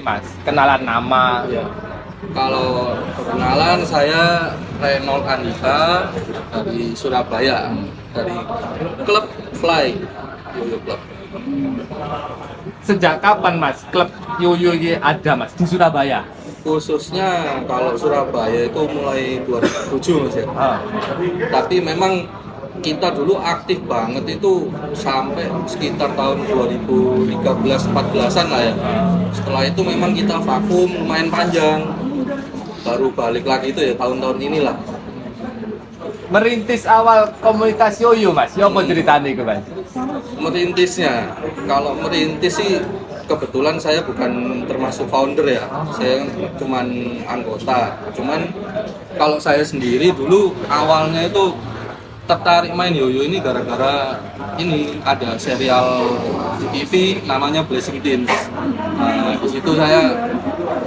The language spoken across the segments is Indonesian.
Mas, kenalan nama ya. Kalau perkenalan saya Reynold Andika dari Surabaya, dari klub Fly Yoyo Club. Sejak kapan Mas klub Yoyo ini ada Mas di Surabaya? Khususnya kalau Surabaya itu mulai 2007 Mas ya. Tapi memang kita dulu aktif banget itu sampai sekitar tahun 2013-14an lah ya. Setelah itu memang kita vakum main panjang. Baru balik lagi itu ya tahun-tahun inilah. Merintis awal komunitas Yoyo Mas, ya apa ceritanya itu Mas? Merintisnya, kalau merintis sih kebetulan saya bukan termasuk founder ya, saya cuman anggota. Cuman kalau saya sendiri dulu awalnya itu tertarik main yoyo ini gara-gara ini ada serial di TV namanya Blessing Teens. Nah, di situ saya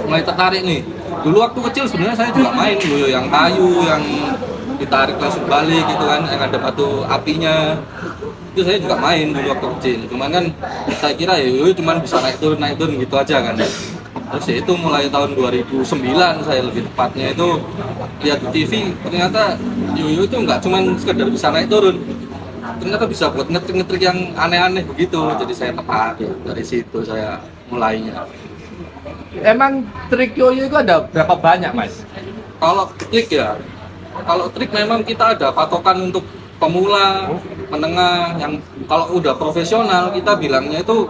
mulai tertarik nih. Dulu waktu kecil sebenarnya saya juga main yoyo yang kayu, yang ditarik langsung balik gitu kan, yang ada batu apinya. Itu saya juga main dulu waktu kecil. Cuman kan saya kira yoyo cuman bisa naik turun gitu aja kan. Terus ya itu mulai tahun 2009 saya lebih tepatnya itu lihat di TV ternyata yoyo itu nggak cuman sekedar bisa naik turun, ternyata bisa buat ngetrik-ngetrik yang aneh-aneh begitu. Jadi saya tertarik, dari situ saya mulainya. Emang trik Yoyo itu ada berapa banyak Mas? Kalau trik ya, kalau trik memang kita ada patokan untuk pemula, menengah, yang kalau udah profesional kita bilangnya itu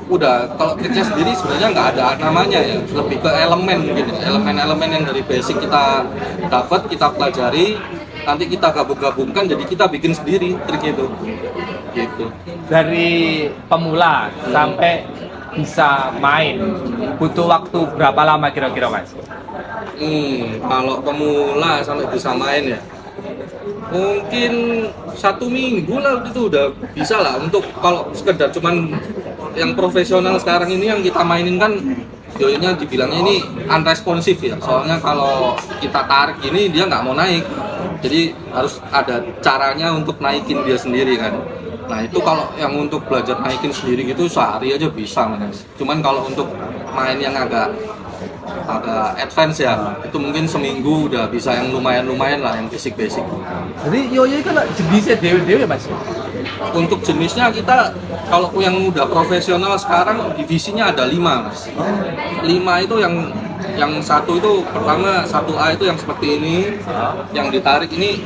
udah, kalau triknya sendiri sebenarnya nggak ada namanya ya, lebih ke elemen gitu, elemen-elemen yang dari basic kita dapat, kita pelajari, nanti kita gabung-gabungkan jadi kita bikin sendiri trik itu gitu. Dari pemula sampai bisa main butuh waktu berapa lama kira-kira Mas? Kalau pemula sampai bisa main ya mungkin 1 minggu lah, itu udah bisa lah. Untuk kalau sekedar cuman yang profesional sekarang ini yang kita mainin kan yoyonya dibilangnya ini unresponsive ya, soalnya kalau kita tarik gini dia nggak mau naik, jadi harus ada caranya untuk naikin dia sendiri kan. Nah itu kalau yang untuk belajar naikin sendiri gitu sehari aja bisa Mas. Cuman kalau untuk main yang agak advance ya, itu mungkin seminggu udah bisa yang lumayan lah, yang basic. Jadi Yoyo itu jenisnya dewe-dewe Mas? Untuk jenisnya kita kalau yang udah profesional sekarang divisinya ada 5 Mas. 5 itu yang satu itu pertama 1A itu yang seperti ini, yang ditarik gini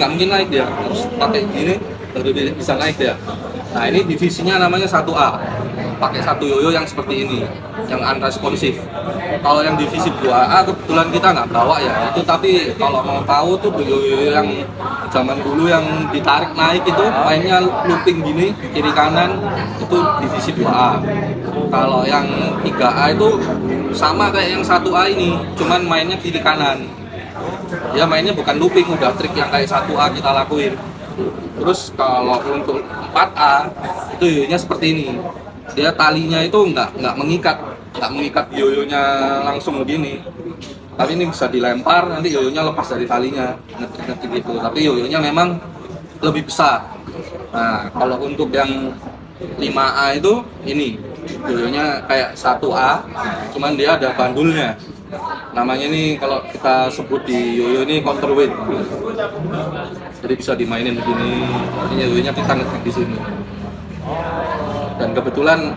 nggak mungkin naik dia, harus pakai gini baru bisa naik dia. Nah ini divisinya namanya 1A, pakai satu yoyo yang seperti ini, yang unresponsive. Kalau yang divisi 2A kebetulan kita nggak bawa ya itu, tapi kalau mau tahu tuh yoyo yang zaman dulu yang ditarik naik itu mainnya looping gini kiri kanan, itu divisi 2A. Kalau yang 3A itu sama kayak yang 1A ini, cuman mainnya kiri kanan. Ya mainnya bukan looping, udah trik yang kayak 1A kita lakuin. Terus kalau untuk 4A itu yoyonya seperti ini. Dia talinya itu nggak mengikat yoyonya langsung begini. Tapi ini bisa dilempar, nanti yoyonya lepas dari talinya, ngetik gitu. Tapi yoyonya memang lebih besar. Nah, kalau untuk yang 5A itu ini yoyonya kayak 1A, cuman dia ada bandulnya. Namanya ini kalau kita sebut di yoyo ini counterweight. Jadi bisa dimainin begini. Ini yoyonya kita ngetik di sini. Dan kebetulan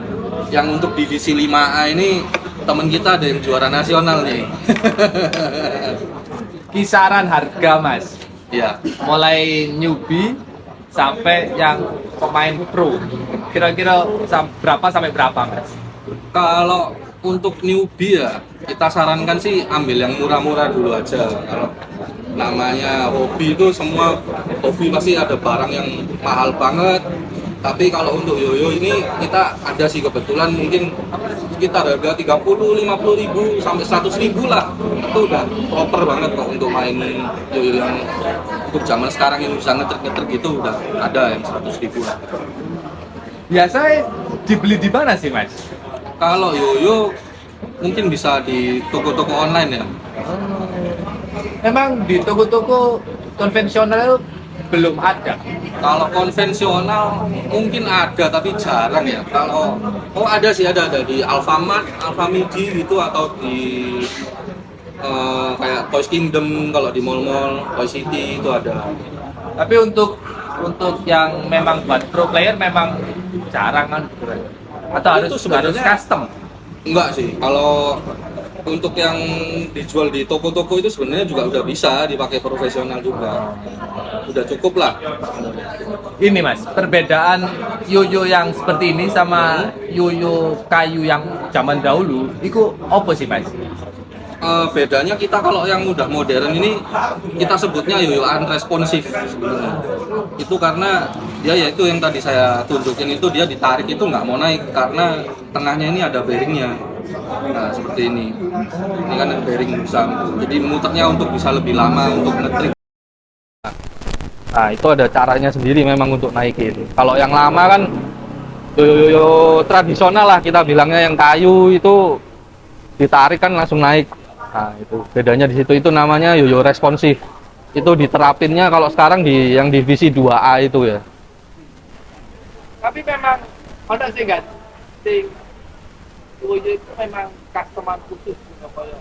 yang untuk divisi 5A ini teman kita ada yang juara nasional nih. Kisaran harga Mas? Ya, Mulai newbie sampai yang pemain pro, kira-kira berapa sampai berapa Mas? kalau untuk newbie ya kita sarankan sih ambil yang murah-murah dulu aja. Kalau namanya hobi itu semua hobi pasti ada barang yang mahal banget. Tapi kalau untuk yoyo ini kita ada sih kebetulan mungkin sekitar harga 30-50 ribu sampai 100 ribu lah. Itu udah proper banget kok untuk main yoyo yang untuk zaman sekarang yang bisa ngeter gitu, udah ada yang 100 ribu lah. Biasanya dibeli di mana sih Mas? Kalau yoyo mungkin bisa di toko-toko online ya. Emang di toko-toko konvensional itu belum ada. Kalau konvensional mungkin ada tapi jarang ya. Kalau ada sih ada di Alfamart, Alfamidi gitu atau di kayak Toys Kingdom kalau di mall-mall, Toy City itu ada. Tapi untuk yang memang buat pro player memang jarang kan, atau harus Itu sebenarnya custom. enggak sih. Kalau untuk yang dijual di toko-toko itu sebenarnya juga udah bisa dipakai profesional juga. Udah cukup lah. Ini mas, perbedaan yoyo yang seperti ini sama yoyo kayu yang zaman dahulu, itu apa sih mas? Bedanya kita kalau yang udah modern ini kita sebutnya yoyo unresponsive sebenarnya. Itu karena dia ya itu yang tadi saya tunjukin itu dia ditarik itu nggak mau naik karena tengahnya ini ada bearingnya. Nah seperti ini. Ini kan bearing bisa jadi muternya untuk bisa lebih lama untuk ngetrik. Nah itu ada caranya sendiri memang untuk naikin. Kalau yang lama kan yoyo tradisional lah kita bilangnya yang kayu itu ditarik kan langsung naik. Nah, itu bedanya di situ, itu namanya yoyo responsif. Itu diterapinnya kalau sekarang di yang divisi 2A itu ya. Tapi memang ada sih kan, sing yoyo itu memang customer khusus apa ya?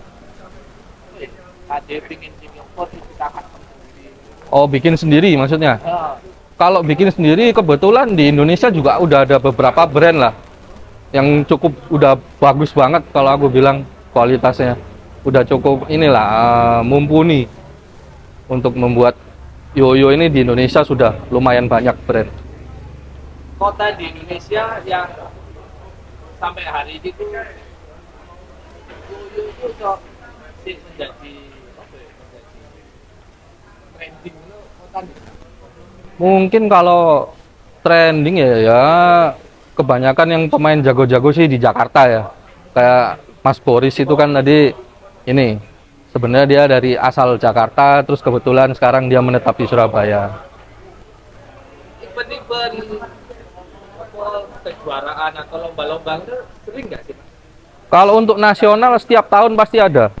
Ada pingin sing yang kita custom sendiri. Oh, bikin sendiri maksudnya? Ah. Kalau bikin sendiri kebetulan di Indonesia juga udah ada beberapa brand lah yang cukup udah bagus banget kalau aku bilang kualitasnya. Udah cukup inilah mumpuni untuk membuat yoyo ini di Indonesia sudah lumayan banyak brand. Kota di Indonesia yang sampai hari ini tuh yoyo itu kok menjadi apa ya, menjadi trending itu kota nih. Mungkin kalau trending ya kebanyakan yang pemain jago-jago sih di Jakarta ya. Kayak Mas Boris itu kan tadi ini sebenarnya dia dari asal Jakarta terus kebetulan sekarang dia menetap di Surabaya. Event-event apa kejuaraan atau lomba-lomba itu sering nggak sih Mas? Kalau untuk nasional setiap tahun pasti ada.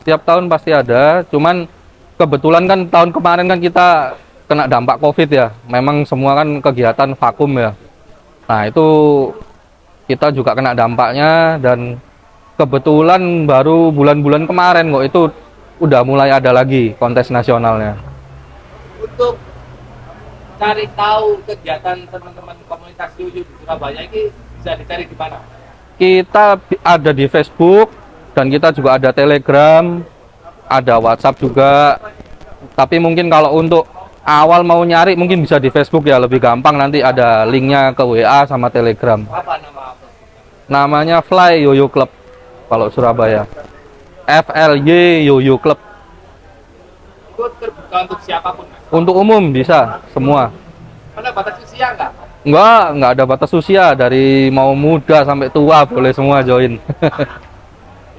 Setiap tahun pasti ada, cuman kebetulan kan tahun kemarin kan kita kena dampak Covid ya. Memang semua kan kegiatan vakum ya. Nah, itu kita juga kena dampaknya dan kebetulan baru bulan-bulan kemarin kok itu udah mulai ada lagi kontes nasionalnya. Untuk cari tahu kegiatan teman-teman komunitas yoyo di Surabaya ini bisa dicari di mana? Kita ada di Facebook dan kita juga ada Telegram, ada WhatsApp juga. Tapi mungkin kalau untuk awal mau nyari mungkin bisa di Facebook ya, lebih gampang, nanti ada linknya ke WA sama Telegram. Apa nama apa? Namanya Fly Yoyo Club kalau Surabaya. FLY Yoyo Club. Itu terbuka untuk siapapun Mas? Untuk umum bisa semua. Ada batas usia nggak? Enggak ada batas usia, dari mau muda sampai tua boleh semua join.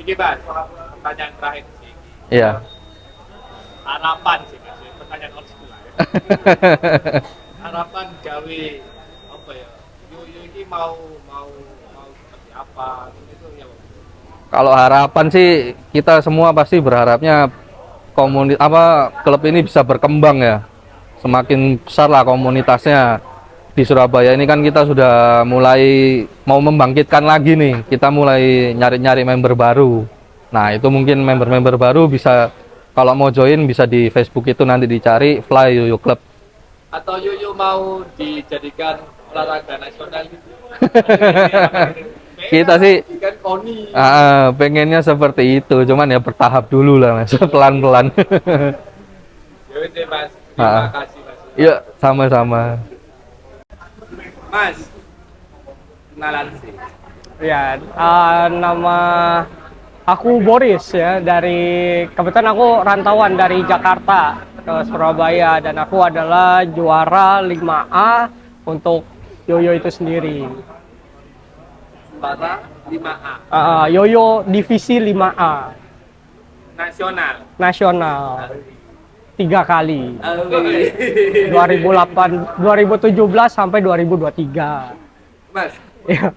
Ini Mas, pertanyaan terakhir sih. Iya. Harapan sih Mas, pertanyaan old school lah ya. Harapan gawe apa ya? Yoyo ini mau seperti apa gitu ya. Kalau harapan sih kita semua pasti berharapnya klub ini bisa berkembang ya. Semakin besar lah komunitasnya. Di Surabaya ini kan kita sudah mulai mau membangkitkan lagi nih. Kita mulai nyari-nyari member baru. Nah, itu mungkin member-member baru bisa, kalau mau join bisa di Facebook itu nanti dicari Fly Yoyo Club. Atau yoyo mau dijadikan olahraga nasional gitu. Kita sih Kan koni. pengennya seperti itu, cuman ya bertahap dulu lah Mas, pelan-pelan. Ya udah Mas, terima kasih Mas. Iya, sama-sama. Mas, kenalan sih. Ya, nama aku Boris ya, dari kebetulan aku rantauan dari Jakarta ke Surabaya dan aku adalah juara 5A untuk yoyo itu sendiri. Juara 5A. Yoyo divisi 5A Nasional. 3 kali. 2008. 2017 sampai 2023. Mas, Ya.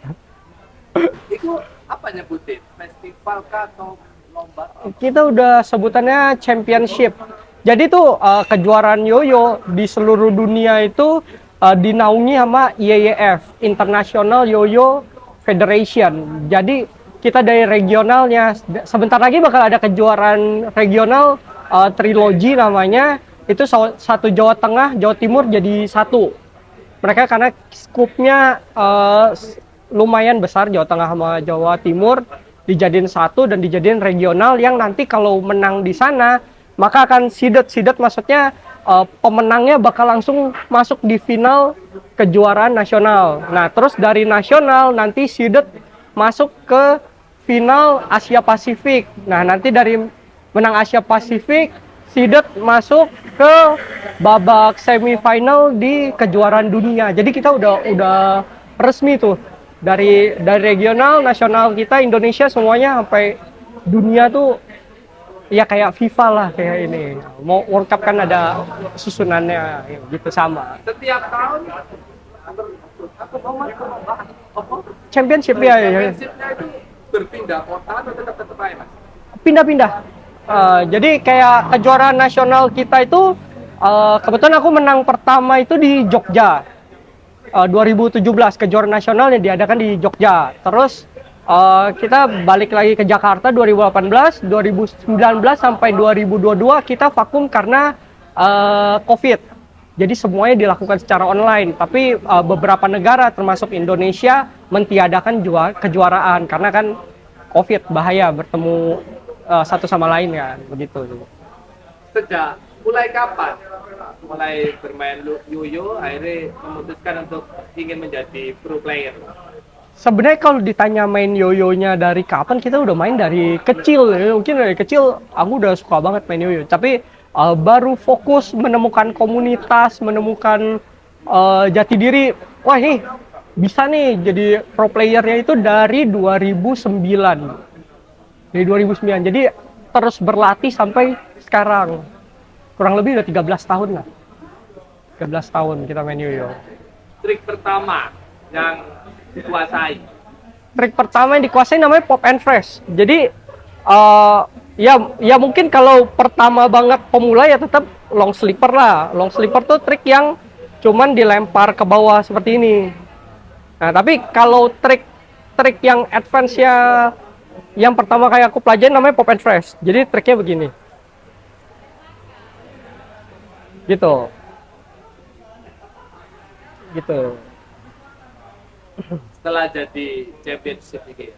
itu apa nyebutin? Festival kah atau lomba? Kita udah sebutannya championship. Jadi tuh kejuaraan yoyo di seluruh dunia itu dinaungi sama IYF, International Yoyo Federation. Jadi kita dari regionalnya, sebentar lagi bakal ada kejuaraan regional trilogi namanya. Itu satu Jawa Tengah, Jawa Timur jadi satu. Mereka karena skupnya lumayan besar, Jawa Tengah sama Jawa Timur dijadiin satu dan dijadiin regional yang nanti kalau menang di sana maka akan seeded maksudnya pemenangnya bakal langsung masuk di final kejuaraan nasional. Nah, terus dari nasional nanti seeded masuk ke final Asia Pasifik. Nah, nanti dari menang Asia Pasifik seeded masuk ke babak semifinal di kejuaraan dunia. Jadi kita udah resmi tuh dari regional, nasional kita Indonesia semuanya sampai dunia tuh ya kayak FIFA lah kayak ini. Mau World Cup kan ada susunannya ya, gitu sama. Setiap tahun aku mau Championship ya. championship-nya itu berpindah kota atau tetap aja, Mas? Pindah-pindah. Jadi kayak kejuaraan nasional kita itu kebetulan aku menang pertama itu di Jogja. 2017 kejuaraan nasional yang diadakan di Jogja. Terus kita balik lagi ke Jakarta 2018, 2019 sampai 2022 kita vakum karena COVID. Jadi semuanya dilakukan secara online. Tapi beberapa negara termasuk Indonesia mentiadakan kejuaraan karena kan COVID bahaya bertemu satu sama lain kan begitu. Sejak mulai kapan mulai bermain yoyo akhirnya memutuskan untuk ingin menjadi pro player? Sebenarnya kalau ditanya main yoyonya dari kapan, kita udah main dari kecil ya. Mungkin dari kecil aku udah suka banget main yoyo, tapi baru fokus menemukan komunitas, menemukan jati diri. Wah, ini bisa nih jadi pro playernya itu dari 2009. Dari 2009. Jadi terus berlatih sampai sekarang. Kurang lebih udah 13 tahun lah. 13 tahun kita main yoyo. Trik pertama yang dikuasai? Trik pertama yang dikuasai namanya pop and fresh. Jadi ya mungkin kalau pertama banget pemula ya tetap long slipper lah. Long slipper tuh trik yang cuman dilempar ke bawah seperti ini. Nah, tapi kalau trik yang advance ya yang pertama kayak aku pelajarin namanya pop and fresh. Jadi triknya begini. Gitu. Setelah jadi championship ini.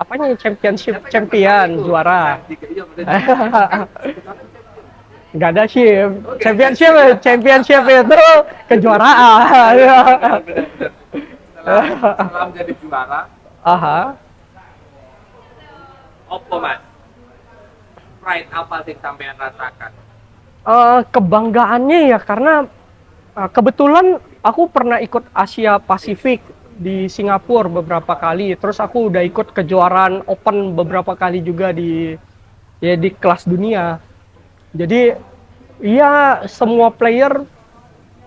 Apanya championship? Champion, juara. Nggak ada ship. Championship itu kejuaraan. Setelah menjadi juara, Aha. apa Mas? Pride apa sih sampean rasakan? Kebanggaannya ya karena kebetulan aku pernah ikut Asia Pasifik di Singapura beberapa kali, terus aku udah ikut kejuaraan Open beberapa kali juga di kelas dunia. Jadi ya semua player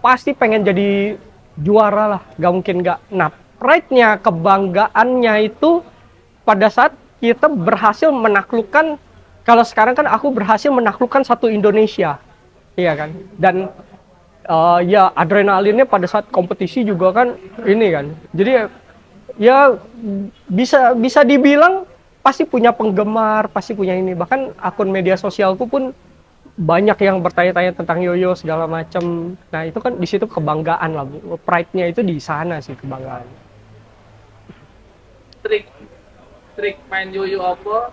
pasti pengen jadi juara lah, gak mungkin gak. Nah, pride-nya, kebanggaannya itu pada saat kita berhasil menaklukkan, kalau sekarang kan aku berhasil menaklukkan satu Indonesia, iya kan, dan ya adrenalinnya pada saat kompetisi juga kan ini kan, jadi ya bisa dibilang pasti punya penggemar, pasti punya ini, bahkan akun media sosialku pun banyak yang bertanya-tanya tentang yoyo segala macam. Nah itu kan di situ kebanggaan lah, pride-nya itu di sana sih kebanggaan. Trik main yoyo apa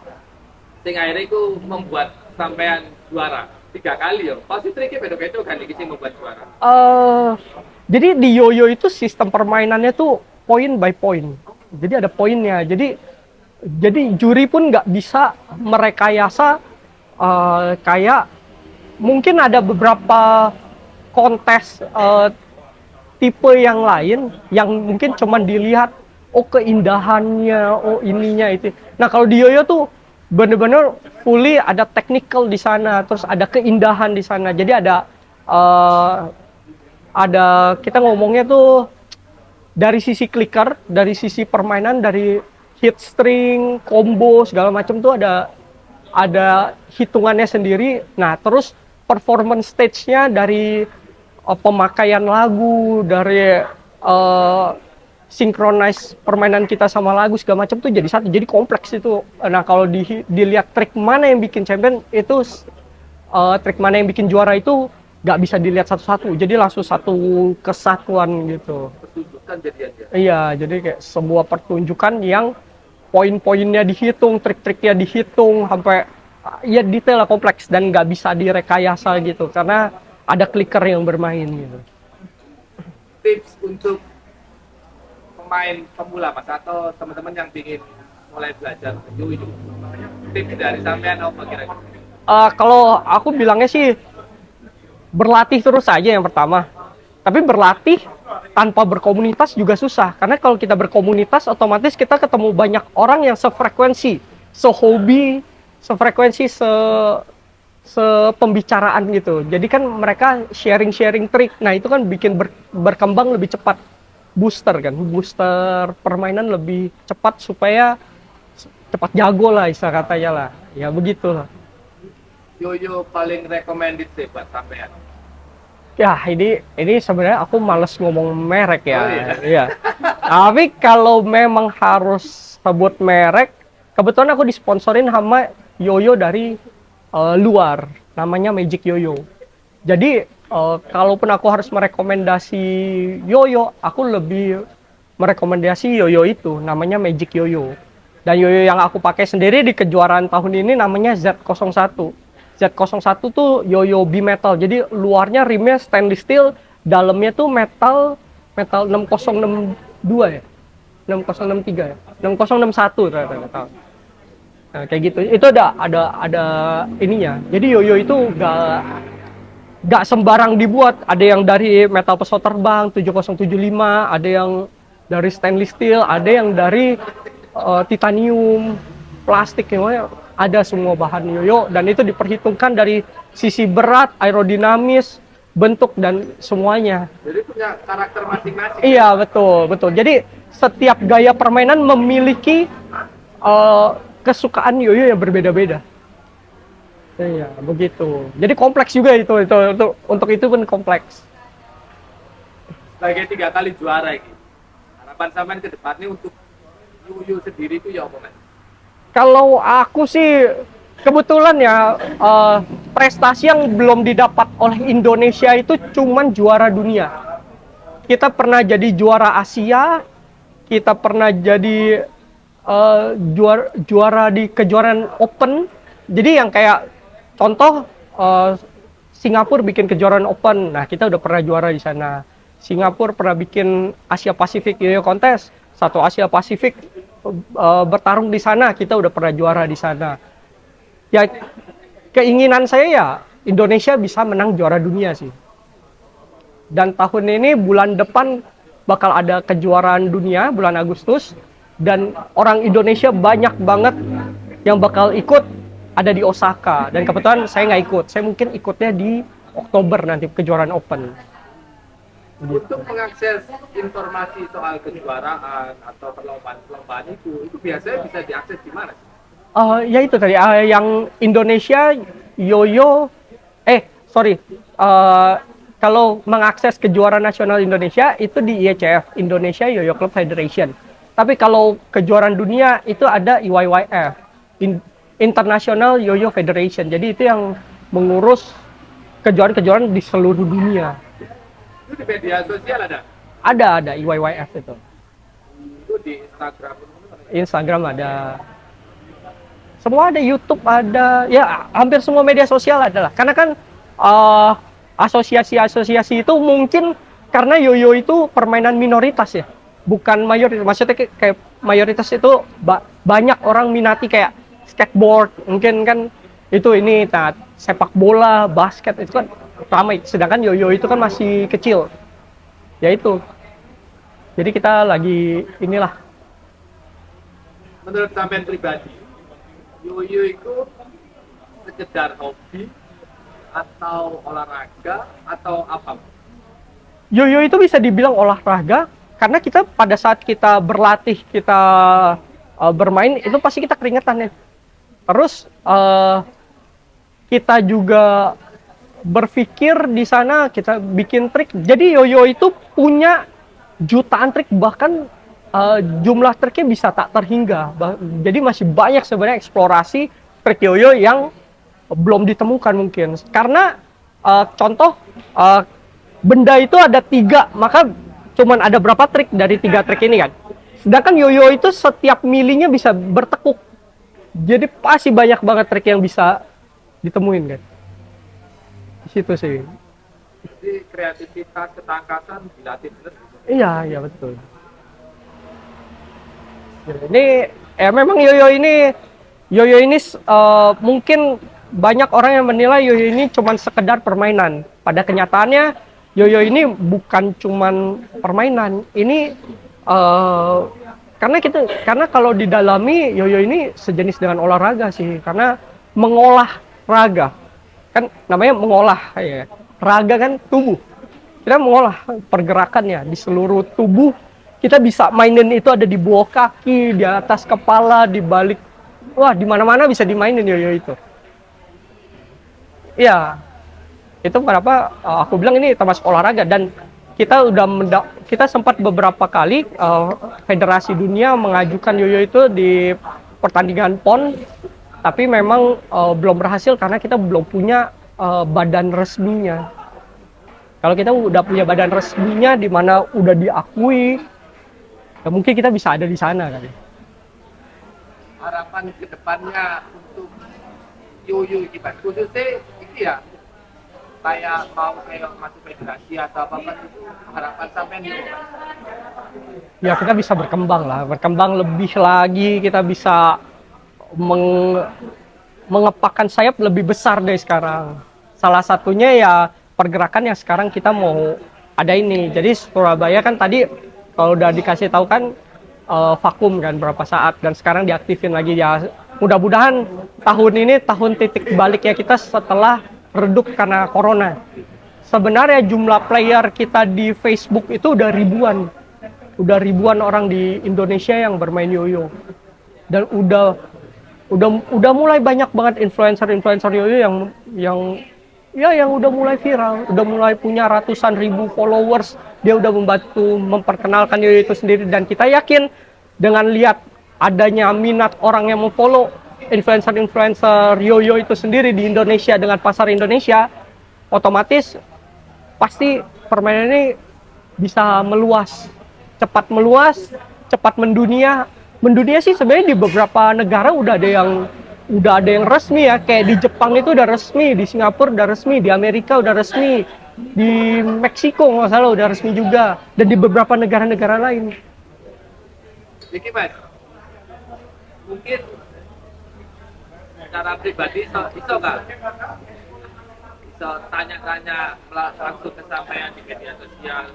sing akhirnya itu membuat sampean juara 3 kali ya? Pasti triknya beda-beda kan iki sing membuat juara. Jadi di yoyo itu sistem permainannya tuh point by point. Jadi ada poinnya. Jadi juri pun nggak bisa merekayasa kayak mungkin ada beberapa kontes tipe yang lain yang mungkin cuman dilihat oh keindahannya, oh ininya itu. Nah kalau di yoyo tuh bener-bener fully ada technical di sana, terus ada keindahan di sana. Jadi ada kita ngomongnya tuh dari sisi clicker, dari sisi permainan, dari hit string, combo segala macam tuh ada ada hitungannya sendiri. Nah, terus performance stage-nya dari pemakaian lagu, dari synchronize permainan kita sama lagu segala macam tuh jadi satu, jadi kompleks itu. Nah, kalau dilihat trik mana yang bikin champion itu, trik mana yang bikin juara itu nggak bisa dilihat satu-satu, jadi langsung satu kesatuan gitu. Pertunjukan jadiannya. Iya, jadi kayak sebuah pertunjukan yang poin-poinnya dihitung, trik-triknya dihitung sampai ya detail lah, kompleks dan nggak bisa direkayasa gitu karena ada clicker yang bermain gitu. Tips untuk pemain pemula Mas atau teman-teman yang ingin mulai belajar yoyo, tips dari sampean apa kira-kira? Kalau aku bilangnya sih berlatih terus aja yang pertama. Tapi berlatih tanpa berkomunitas juga susah. Karena kalau kita berkomunitas otomatis kita ketemu banyak orang yang sefrekuensi, sehobi, sefrekuensi, sepembicaraan gitu. Jadi kan mereka sharing-sharing trik. Nah, itu kan bikin berkembang lebih cepat. Booster kan, booster permainan lebih cepat supaya cepat jago lah istilah katanya lah. Ya begitulah. Yoyo paling recommended sih buat sampean. Ya, ini sebenarnya aku males ngomong merek ya. Oh, iya. Iya. Tapi kalau memang harus sebut merek, kebetulan aku disponsorin sama yoyo dari luar, namanya Magic Yoyo. Jadi, kalaupun aku harus merekomendasi yoyo, aku lebih merekomendasi yoyo itu, namanya Magic Yoyo. Dan yoyo yang aku pakai sendiri di kejuaraan tahun ini namanya Z01. Z01 tuh yoyo bimetal, jadi luarnya rimnya stainless steel, dalamnya tuh metal 6062 ya, 6063 ya, 6061 ternyata. Nah, kayak gitu. Itu ada ininya. Jadi yoyo itu nggak sembarang dibuat. Ada yang dari metal pesawat terbang 7075, ada yang dari stainless steel, ada yang dari titanium, plastik, yang ada semua bahan yoyo, dan itu diperhitungkan dari sisi berat, aerodinamis, bentuk dan semuanya. Jadi punya karakter masing-masing. Iya, betul. Jadi setiap gaya permainan memiliki kesukaan yoyo yang berbeda-beda. Iya, begitu. Jadi kompleks juga itu untuk itu pun kompleks. Sebagai 3 kali juara ini, harapan sampean ke depannya untuk yoyo sendiri itu ya apa Mas? Kalau aku sih kebetulan ya, prestasi yang belum didapat oleh Indonesia itu cuman juara dunia. Kita pernah jadi juara Asia, kita pernah jadi juara di kejuaraan Open. Jadi yang kayak contoh, Singapura bikin kejuaraan Open, nah kita udah pernah juara di sana. Singapura pernah bikin Asia Pacific Yoyo Contest, satu Asia Pasifik bertarung di sana, kita udah pernah juara di sana. Ya, keinginan saya ya Indonesia bisa menang juara dunia sih. Dan tahun ini bulan depan bakal ada kejuaraan dunia bulan Agustus, dan orang Indonesia banyak banget yang bakal ikut, ada di Osaka. Dan kebetulan saya nggak ikut, saya mungkin ikutnya di Oktober nanti kejuaraan Open. Untuk mengakses informasi soal kejuaraan atau perlombaan itu biasanya bisa diakses di mana? Ya itu tadi, yang Indonesia yoyo, kalau mengakses kejuaraan nasional Indonesia itu di IYCF, Indonesia Yoyo Club Federation. Tapi kalau kejuaraan dunia itu ada IYYF, International Yoyo Federation. Jadi itu yang mengurus kejuaraan-kejuaraan di seluruh dunia. Itu di media sosial ada? Ada IYYF itu. Itu di Instagram ada. Semua ada, YouTube ada. Ya, hampir semua media sosial ada lah. Karena kan asosiasi-asosiasi itu mungkin karena yoyo itu permainan minoritas ya. Bukan mayoritas. Maksudnya kayak mayoritas itu banyak orang minati kayak skateboard. Mungkin kan itu ini, sepak bola, basket itu kan ramai, sedangkan yoyo itu kan masih kecil. Ya itu. Jadi kita lagi inilah. Menurut sampean pribadi, yoyo itu sekedar hobi atau olahraga atau apa? Yoyo itu bisa dibilang olahraga karena kita pada saat kita berlatih, kita bermain itu pasti kita keringetan ya. Terus kita juga berpikir di sana kita bikin trik. Jadi yoyo itu punya jutaan trik, bahkan jumlah triknya bisa tak terhingga. Jadi masih banyak sebenarnya eksplorasi trik yoyo yang belum ditemukan mungkin. Karena contoh benda itu ada 3, maka cuman ada berapa trik dari 3 trik ini kan. Sedangkan yoyo itu setiap milinya bisa bertekuk. Jadi pasti banyak banget trik yang bisa ditemuin kan. Di situ sih. Jadi kreativitas, ketangkasan dilatih terus. Iya betul. Ini memang yoyo ini mungkin banyak orang yang menilai yoyo ini cuma sekedar permainan. Pada kenyataannya yoyo ini bukan cuman permainan. Ini karena kalau didalami yoyo ini sejenis dengan olahraga sih, karena mengolah raga. Kan namanya mengolah ya. Raga kan tubuh. Kita mengolah pergerakannya di seluruh tubuh. Kita bisa mainin itu, ada di bawah kaki, di atas kepala, di balik. Wah, di mana-mana bisa dimainin yoyo itu. Iya. Itu kenapa aku bilang ini termasuk olahraga, dan kita sempat beberapa kali Federasi Dunia mengajukan yoyo itu di pertandingan PON, tapi memang belum berhasil karena kita belum punya badan resminya. Kalau kita udah punya badan resminya di mana udah diakui, ya mungkin kita bisa ada di sana kali. Harapan kedepannya untuk yoyo kita khususnya itu ya, kayak mau kayak masuk federasi atau apa itu harapan sampean gitu. Ya kita bisa berkembang lebih lagi, kita bisa mengepakkan sayap lebih besar dari sekarang. Salah satunya ya pergerakan yang sekarang kita mau ada ini. Jadi Surabaya kan tadi kalau udah dikasih tahu kan vakum kan berapa saat, dan sekarang diaktifin lagi ya. Mudah-mudahan tahun ini tahun titik baliknya kita setelah redup karena corona. Sebenarnya jumlah player kita di Facebook itu udah ribuan orang di Indonesia yang bermain yoyo, dan udah mulai banyak banget influencer yoyo yang udah mulai viral, udah mulai punya ratusan ribu followers. Dia udah membantu memperkenalkan yoyo itu sendiri, dan kita yakin dengan lihat adanya minat orang yang memfollow influencer yoyo itu sendiri di Indonesia dengan pasar Indonesia, otomatis pasti permainan ini bisa cepat mendunia. Mendunia sih sebenarnya di beberapa negara udah ada yang resmi ya, kayak di Jepang itu udah resmi, di Singapura udah resmi, di Amerika udah resmi, di Meksiko nggak salah udah resmi juga, dan di beberapa negara-negara lain. Jadi Mas, mungkin secara pribadi bisa nggak? Bisa tanya-tanya langsung ke sampean di media sosial.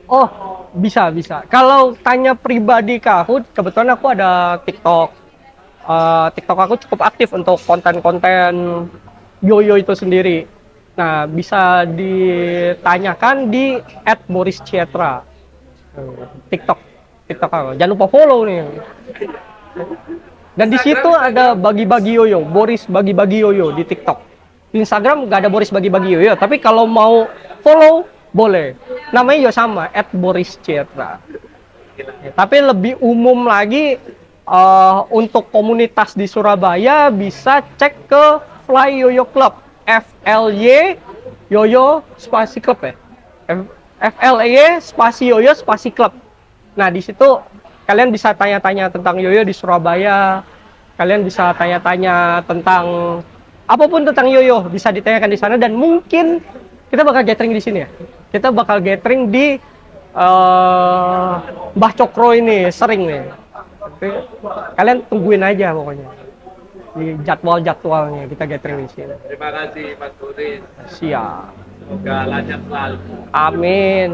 Oh, bisa. Kalau tanya pribadi ke aku, kebetulan aku ada TikTok. TikTok aku cukup aktif untuk konten-konten yoyo itu sendiri. Nah, bisa ditanyakan di @boriscietra. TikTok aku. Jangan lupa follow nih. Dan di situ ada bagi-bagi yoyo, Boris bagi-bagi yoyo di TikTok. Di Instagram nggak ada Boris bagi-bagi yoyo, tapi kalau mau follow boleh. Namanya juga sama, @boriscietra. Tapi lebih umum lagi, untuk komunitas di Surabaya bisa cek ke Fly Yoyo Club, FLY Yoyo Spasi Club ya. FLY Spasi Yoyo Spasi Club. Nah, di situ kalian bisa tanya-tanya tentang yoyo di Surabaya. Kalian bisa tanya-tanya tentang apapun tentang yoyo, bisa ditanyakan di sana, dan mungkin kita bakal gathering di sini ya. Kita bakal gathering di Mbah Cokro ini sering nih. Tapi kalian tungguin aja pokoknya. Di jadwal-jadwalnya kita gathering di sini. Terima kasih Mas Boris. Siap. Semoga lancar selalu. Amin.